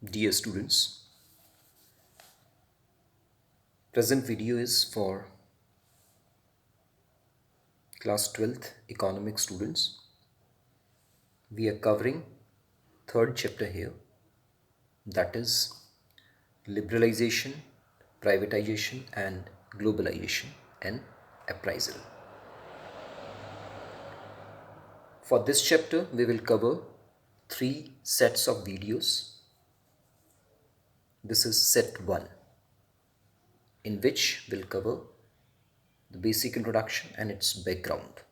Dear students, present video is for class 12th economics students. We are covering third chapter here, that is liberalization, privatization and globalization and appraisal. For this chapter we will cover three sets of videos. This is set 1, in which we'll cover the basic introduction and its background.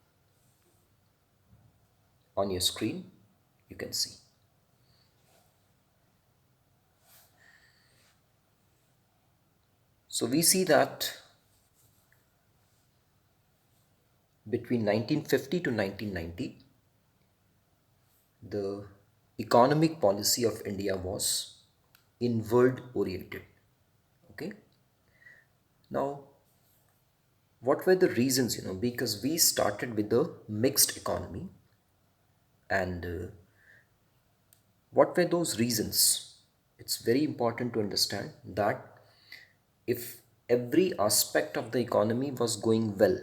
On your screen you can see. So we see that between 1950 to 1990, the economic policy of India was inward oriented. Okay. Now, what were the reasons? Because we started with the mixed economy, and what were those reasons? It's very important to understand that if every aspect of the economy was going well,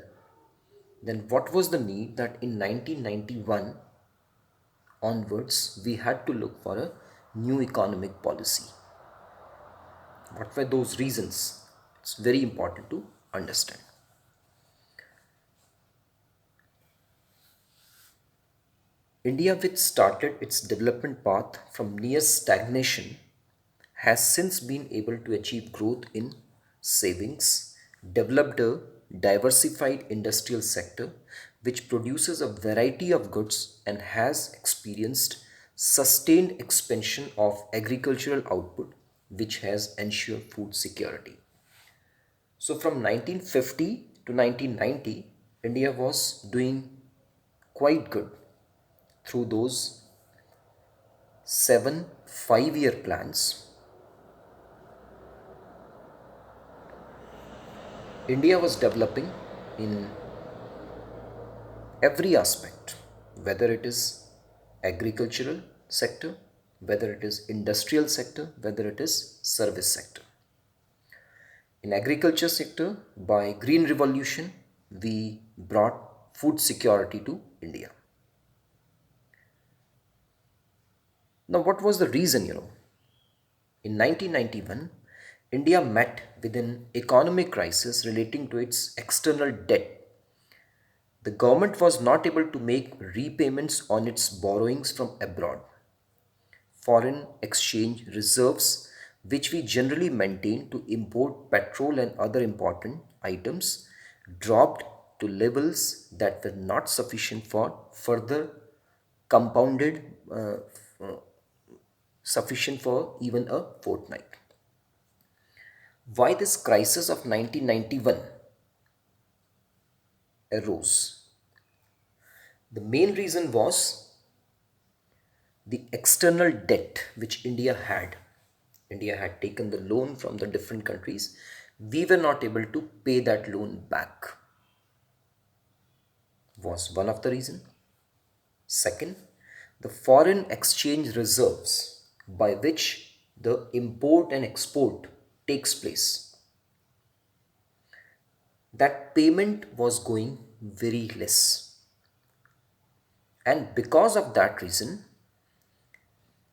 then what was the need that in 1991 onwards we had to look for a new economic policy? What were those reasons? It's very important to understand. India, which started its development path from near stagnation, has since been able to achieve growth in savings, developed a diversified industrial sector which produces a variety of goods, and has experienced sustained expansion of agricultural output which has ensured food security. So from 1950 to 1990, India was doing quite good through those 7 5-year plans. India was developing in every aspect, whether it is agricultural sector, whether it is industrial sector, whether it is service sector. In agriculture sector, by Green Revolution, we brought food security to India. Now, what was the reason? In 1991, India met with an economic crisis relating to its external debt. The government was not able to make repayments on its borrowings from abroad. Foreign exchange reserves, which we generally maintain to import petrol and other important items, dropped to levels that were not sufficient for further compounded, sufficient for even a fortnight. Why this crisis of 1991 arose? The main reason was the external debt which India had. India had taken the loan from the different countries. We were not able to pay that loan back. Was one of the reason. Second, the foreign exchange reserves by which the import and export takes place, that payment was going very less. And because of that reason,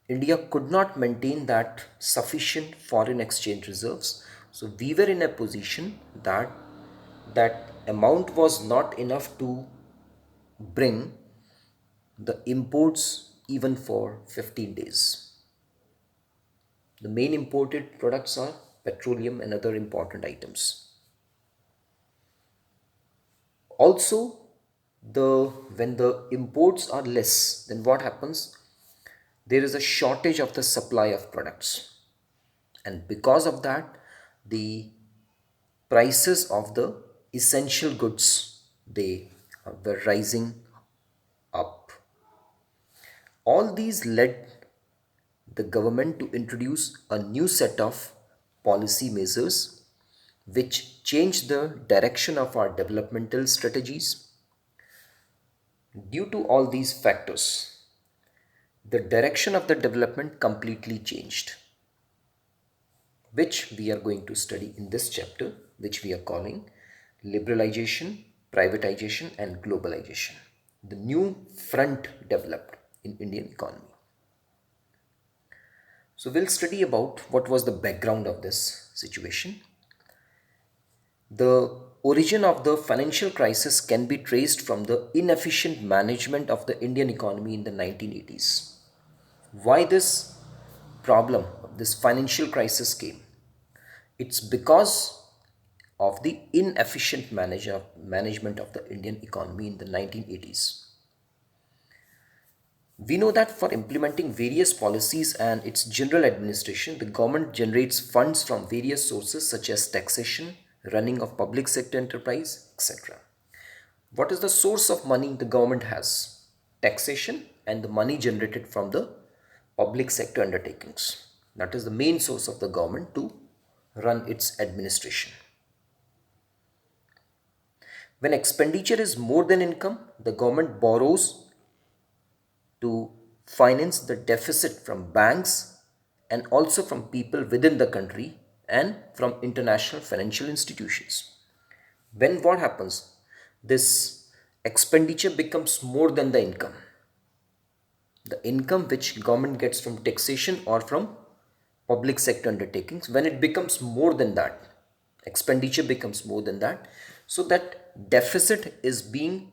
India could not maintain that sufficient foreign exchange reserves. So we were in a position that that amount was not enough to bring the imports even for 15 days. The main imported products are petroleum and other important items. Also, when the imports are less, then what happens? There is a shortage of the supply of products, and because of that, the prices of the essential goods, they were rising up. All these led the government to introduce a new set of policy measures which changed the direction of our developmental strategies. Due to all these factors, the direction of the development completely changed. which we are going to study in this chapter, which we are calling liberalization, privatization, and globalization. The new front developed in Indian economy. So we'll study about what was the background of this situation. The origin of the financial crisis can be traced from the inefficient management of the Indian economy in the 1980s. Why this problem, this financial crisis came? It's because of the inefficient management of the Indian economy in the 1980s. We know that for implementing various policies and its general administration, the government generates funds from various sources such as taxation, running of public sector enterprise, etc. What is the source of money the government has? Taxation and the money generated from the public sector undertakings. That is the main source of the government to run its administration. When expenditure is more than income, the government borrows to finance the deficit from banks and also from people within the country and from international financial institutions. When what happens? This expenditure becomes more than the income. The income which government gets from taxation or from public sector undertakings, when it becomes more than that, expenditure becomes more than that, so that deficit is being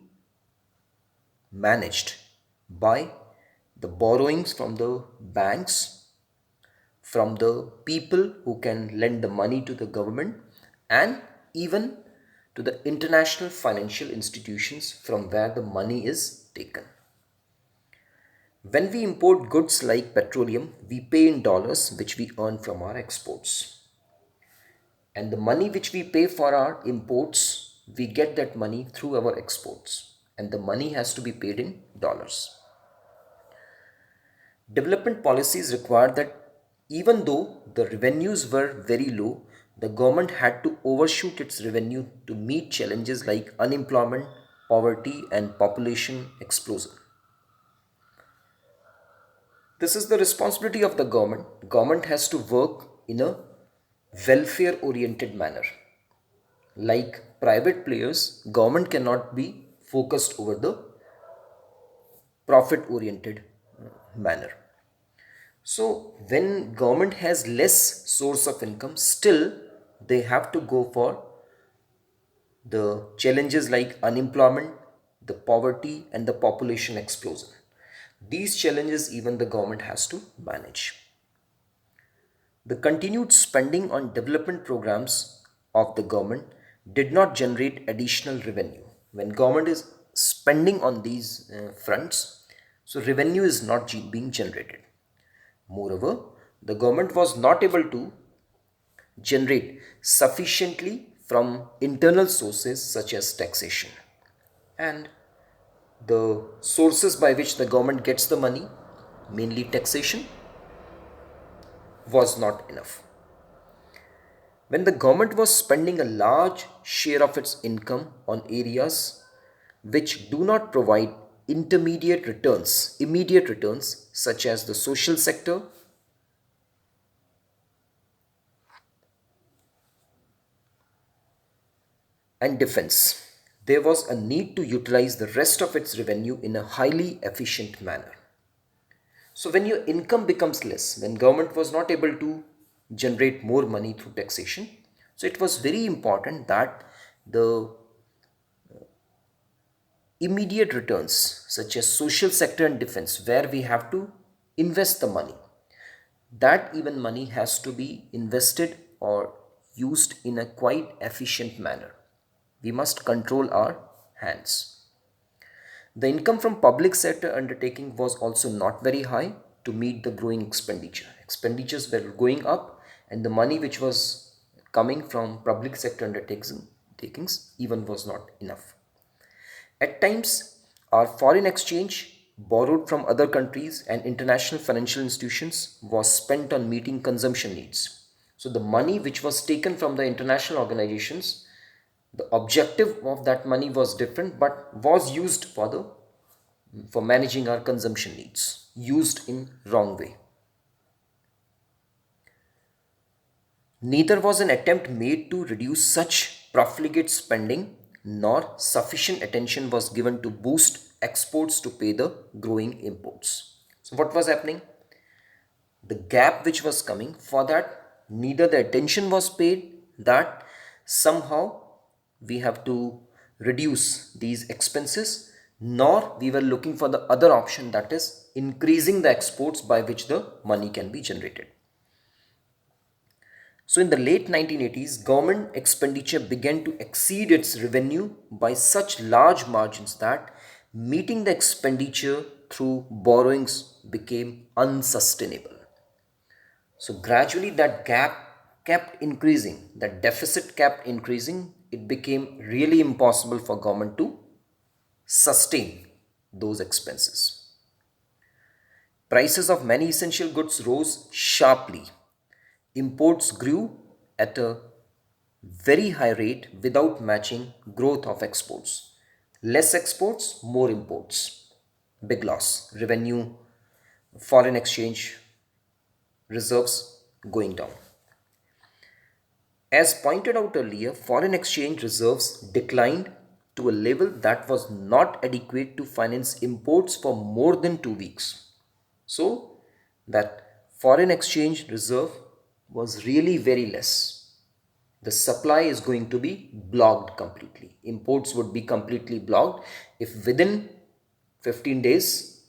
managed by the borrowings from the banks, from the people who can lend the money to the government, and even to the international financial institutions from where the money is taken. When we import goods like petroleum, we pay in dollars which we earn from our exports. And the money which we pay for our imports, we get that money through our exports. And the money has to be paid in dollars. Development policies required that even though the revenues were very low, the government had to overshoot its revenue to meet challenges like unemployment, poverty, and population explosion. This is the responsibility of the government. Government has to work in a welfare oriented manner. Like private players, government cannot be focused over the profit oriented manner. So when government has less source of income, still they have to go for the challenges like unemployment, the poverty, and the population explosion. These challenges even the government has to manage. The continued spending on development programs of the government did not generate additional revenue. When government is spending on these fronts, so revenue is not being generated. Moreover, the government was not able to generate sufficiently from internal sources such as taxation. And the sources by which the government gets the money, mainly taxation, was not enough. When the government was spending a large share of its income on areas which do not provide immediate returns, such as the social sector, and defense, there was a need to utilize the rest of its revenue in a highly efficient manner. So when your income becomes less, when government was not able to generate more money through taxation, so it was very important that the immediate returns such as social sector and defense, where we have to invest the money, that even money has to be invested or used in a quite efficient manner. We must control our hands. The income from public sector undertaking was also not very high to meet the growing expenditure. Expenditures were going up and the money which was coming from public sector undertakings even was not enough. At times, our foreign exchange borrowed from other countries and international financial institutions was spent on meeting consumption needs. So the money which was taken from the international organizations, the objective of that money was different but was used for managing our consumption needs, used in wrong way. Neither was an attempt made to reduce such profligate spending, nor sufficient attention was given to boost exports to pay the growing imports. So, what was happening? The gap which was coming, for that neither the attention was paid that somehow we have to reduce these expenses, nor we were looking for the other option, that is increasing the exports by which the money can be generated. So in the late 1980s, government expenditure began to exceed its revenue by such large margins that meeting the expenditure through borrowings became unsustainable. So gradually that gap kept increasing, that deficit kept increasing. It became really impossible for government to sustain those expenses. Prices of many essential goods rose sharply. Imports grew at a very high rate without matching growth of exports. Less exports, more imports. Big loss. Revenue, foreign exchange reserves going down. As pointed out earlier, foreign exchange reserves declined to a level that was not adequate to finance imports for more than 2 weeks. So, that foreign exchange reserve was really very less. The supply is going to be blocked completely. Imports would be completely blocked if within 15 days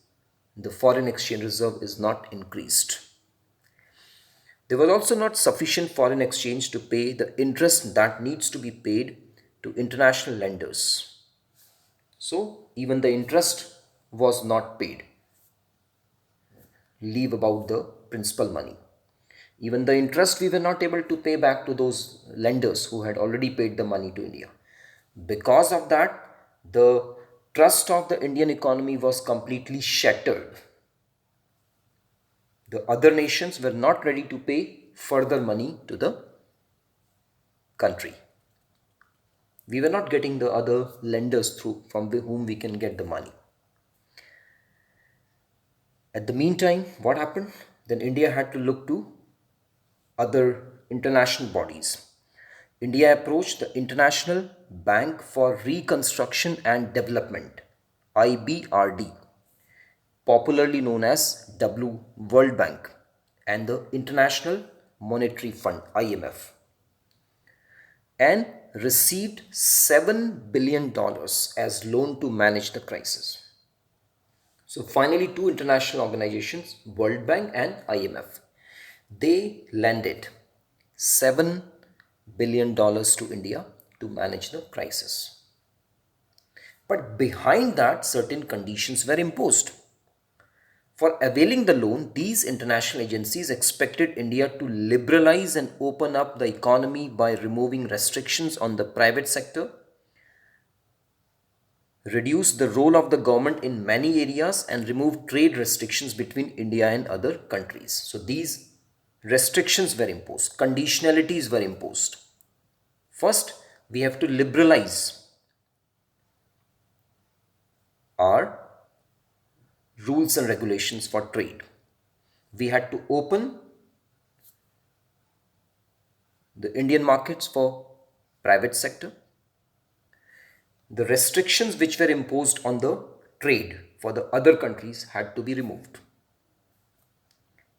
the foreign exchange reserve is not increased. There was also not sufficient foreign exchange to pay the interest that needs to be paid to international lenders. So, even the interest was not paid. Leave about the principal money. Even the interest we were not able to pay back to those lenders who had already paid the money to India. Because of that, the trust of the Indian economy was completely shattered. The other nations were not ready to pay further money to the country. We were not getting the other lenders through from whom we can get the money. At the meantime, what happened? Then India had to look to other international bodies. India approached the International Bank for Reconstruction and Development, IBRD, popularly known as World Bank, and the International Monetary Fund, IMF, and received $7 billion as loan to manage the crisis. So finally, two international organizations, World Bank and IMF, they lended $7 billion to India to manage the crisis. But behind that, certain conditions were imposed. For availing the loan, these international agencies expected India to liberalize and open up the economy by removing restrictions on the private sector, reduce the role of the government in many areas, and remove trade restrictions between India and other countries. So these restrictions were imposed, conditionalities were imposed. First, we have to liberalize our rules and regulations for trade. We had to open the Indian markets for private sector. The restrictions which were imposed on the trade for the other countries had to be removed.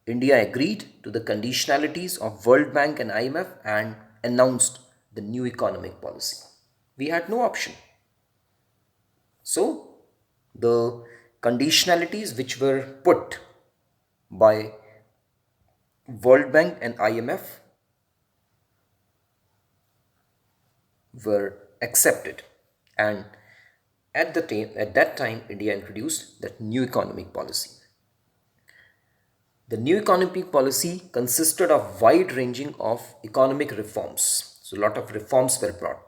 India agreed to the conditionalities of World Bank and IMF and announced the new economic policy. We had no option. So, the conditionalities which were put by World Bank and IMF were accepted, and at that time India introduced that new economic policy. The new economic policy consisted of wide ranging of economic reforms. So a lot of reforms were brought.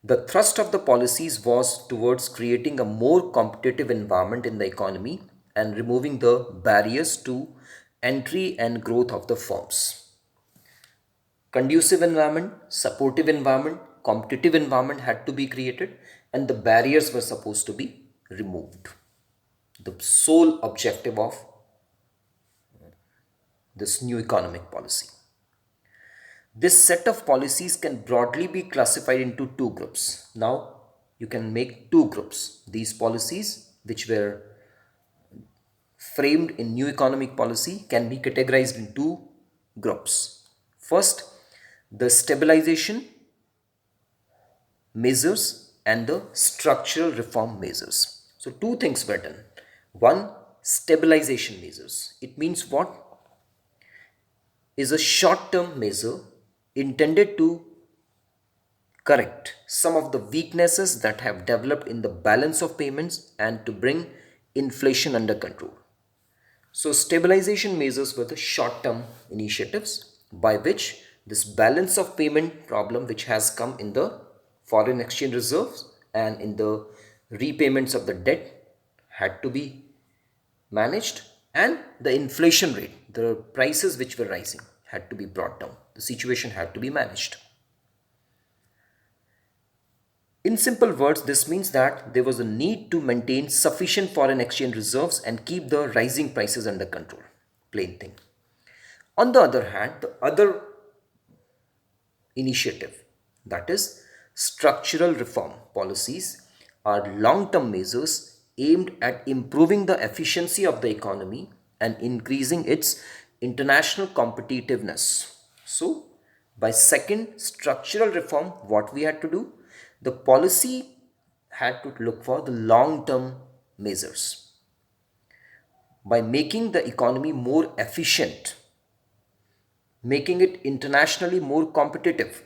The thrust of the policies was towards creating a more competitive environment in the economy and removing the barriers to entry and growth of the firms. Conducive environment, supportive environment, competitive environment had to be created, and the barriers were supposed to be removed. The sole objective of this new economic policy. This set of policies can broadly be classified into two groups. Now, you can make two groups. These policies, which were framed in new economic policy, can be categorized in two groups. First, the stabilization measures and the structural reform measures. So, two things were done. One, stabilization measures. It means what? Is a short-term measure intended to correct some of the weaknesses that have developed in the balance of payments and to bring inflation under control. So stabilization measures were the short-term initiatives by which this balance of payment problem which has come in the foreign exchange reserves and in the repayments of the debt had to be managed, and the inflation rate, the prices which were rising, had to be brought down. The situation had to be managed. In simple words, this means that there was a need to maintain sufficient foreign exchange reserves and keep the rising prices under control. Plain thing. On the other hand, the other initiative, that is structural reform policies, are long-term measures aimed at improving the efficiency of the economy and increasing its international competitiveness. So, by second structural reform, what we had to do? The policy had to look for the long-term measures. By making the economy more efficient, making it internationally more competitive,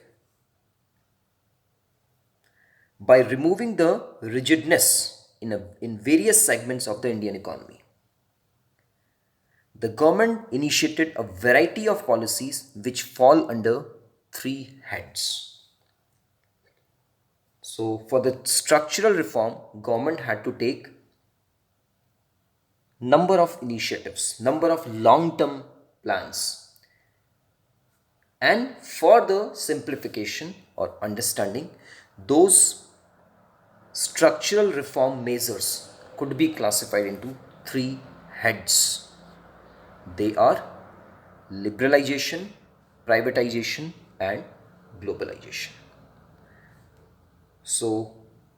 by removing the rigidness in various segments of the Indian economy. The government initiated a variety of policies which fall under three heads. So for the structural reform, government had to take number of initiatives, number of long-term plans. And for the simplification or understanding, those structural reform measures could be classified into three heads. They are liberalization, privatization, and globalization. So,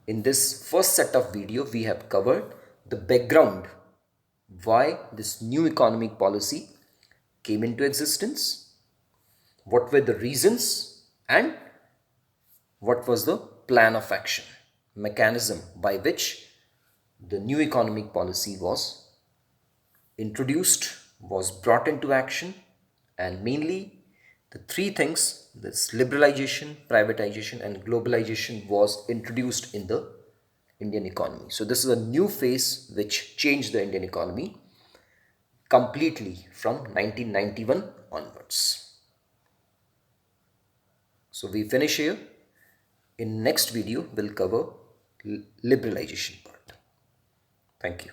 in this first set of video, we have covered the background why this new economic policy came into existence, what were the reasons, and what was the plan of action, mechanism by which the new economic policy was introduced, was brought into action, and mainly the three things, this liberalization, privatization, and globalization, was introduced in the Indian economy. So this is a new phase which changed the Indian economy completely from 1991 onwards. So we finish here. In next video, we'll cover liberalization part. Thank you.